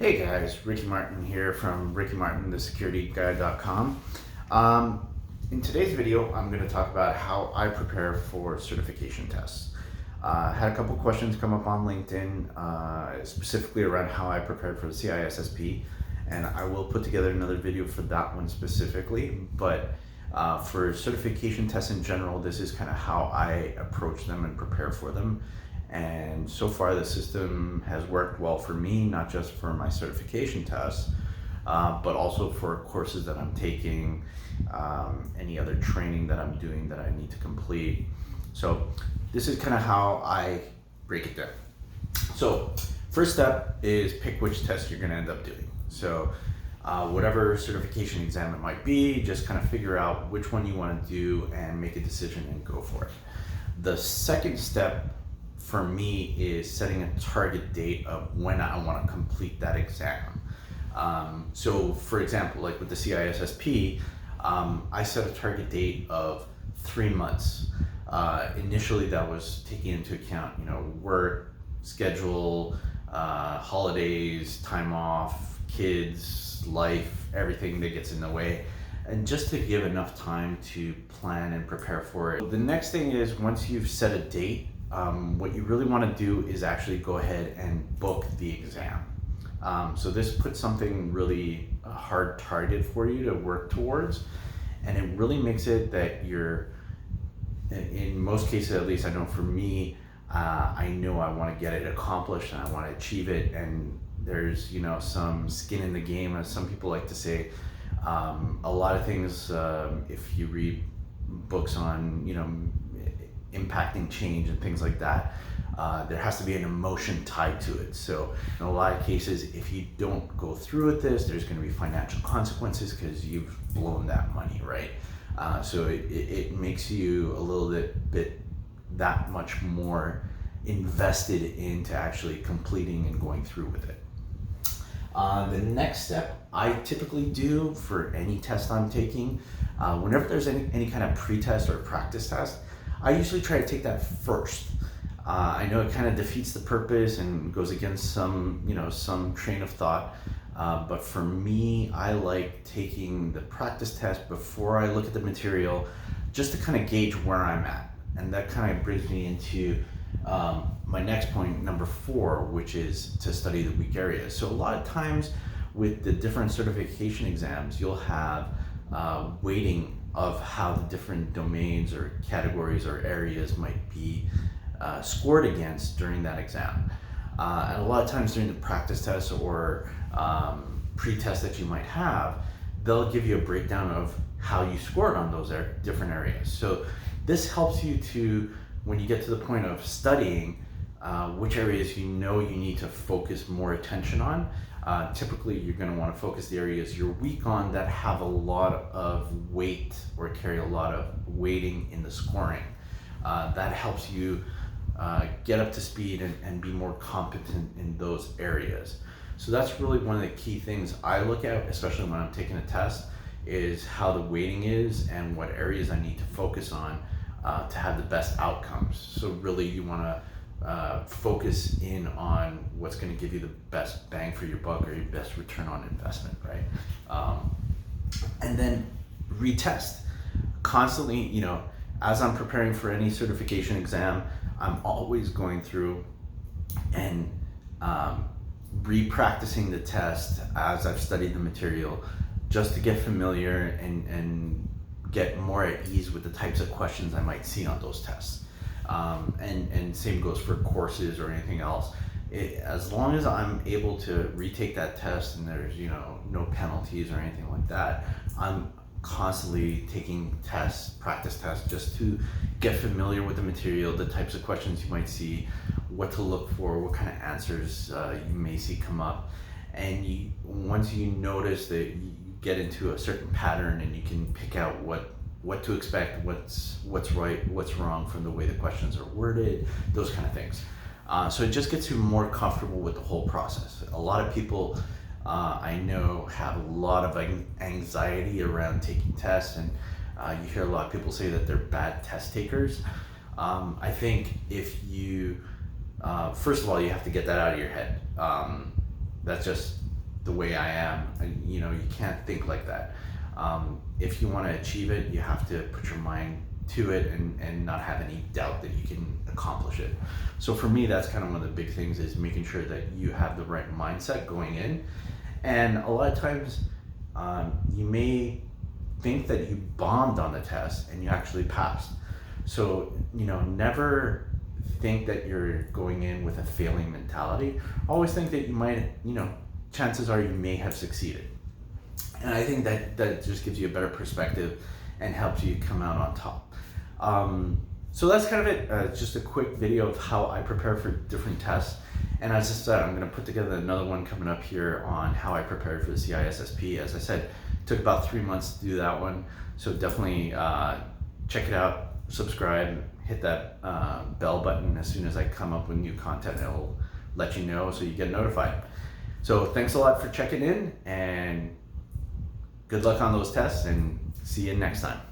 Hey guys, Ricky Martin here from RickyMartinTheSecurityGuy.com. In today's video, I'm going to talk about how I prepare for certification tests. I had a couple questions come up on LinkedIn, specifically around how I prepared for the CISSP, and I will put together another video for that one specifically, but for certification tests in general, this is kind of how I approach them and prepare for them. And so far the system has worked well for me, not just for my certification tests, but also for courses that I'm taking, any other training that I'm doing that I need to complete. So this is kind of how I break it down. So first step is pick which test you're going to end up doing. So whatever certification exam it might be, just kind of figure out which one you want to do and make a decision and go for it. The second step for me is setting a target date of when I want to complete that exam. So for example, like with the CISSP, I set a target date of 3 months. Initially that was taking into account, work, schedule, holidays, time off, kids, life, everything that gets in the way, and just to give enough time to plan and prepare for it. The next thing is, once you've set a date, what you really want to do is actually go ahead and book the exam. So this puts something really a hard target for you to work towards, and it really makes it that you're, in most cases at least, I know for me, I know I want to get it accomplished and I want to achieve it, and there's some skin in the game, as some people like to say. A lot of things, if you read books on impacting change and things like that, there has to be an emotion tied to it. So in a lot of cases, if you don't go through with this, there's going to be financial consequences because you've blown that money, right? So it makes you a little bit that much more invested into actually completing and going through with it. The next step I typically do for any test I'm taking, whenever there's any kind of pre-test or practice test, I usually try to take that first. I know it kind of defeats the purpose and goes against some train of thought, but for me, I like taking the practice test before I look at the material, just to kind of gauge where I'm at. And that kind of brings me into my next point, number 4, which is to study the weak areas. So a lot of times with the different certification exams, you'll have weighting of how the different domains or categories or areas might be scored against during that exam. And a lot of times during the practice test or pre-test that you might have, they'll give you a breakdown of how you scored on those different areas. So this helps you to, when you get to the point of studying, which areas you need to focus more attention on. Typically you're going to want to focus the areas you're weak on that have a lot of weight or carry a lot of weighting in the scoring. That helps you get up to speed and be more competent in those areas. So that's really one of the key things I look at, especially when I'm taking a test, is how the weighting is and what areas I need to focus on to have the best outcomes. So really you want to focus in on what's going to give you the best bang for your buck or your best return on investment, right? And then retest. Constantly, as I'm preparing for any certification exam, I'm always going through and re-practicing the test as I've studied the material, just to get familiar and get more at ease with the types of questions I might see on those tests. And same goes for courses or anything else. As long as I'm able to retake that test and there's no penalties or anything like that, I'm constantly taking tests, practice tests, just to get familiar with the material, the types of questions you might see, what to look for, what kind of answers you may see come up. And once you notice that you get into a certain pattern and you can pick out what to expect, what's right, what's wrong from the way the questions are worded, those kind of things. So it just gets you more comfortable with the whole process. A lot of people I know have a lot of anxiety around taking tests, and you hear a lot of people say that they're bad test takers. I think first of all, you have to get that out of your head. That's just the way I am. You can't think like that. If you want to achieve it, you have to put your mind to it and not have any doubt that you can accomplish it. So for me, that's kind of one of the big things, is making sure that you have the right mindset going in. And a lot of times you may think that you bombed on the test and you actually passed. So, never think that you're going in with a failing mentality. Always think that you might, chances are you may have succeeded. And I think that just gives you a better perspective and helps you come out on top. So that's kind of it. Just a quick video of how I prepare for different tests. And as I said, I'm going to put together another one coming up here on how I prepared for the CISSP. As I said, it took about 3 months to do that one. So definitely check it out, subscribe, hit that bell button. As soon as I come up with new content, it'll let you know so you get notified. So thanks a lot for checking in, and good luck on those tests, and see you next time.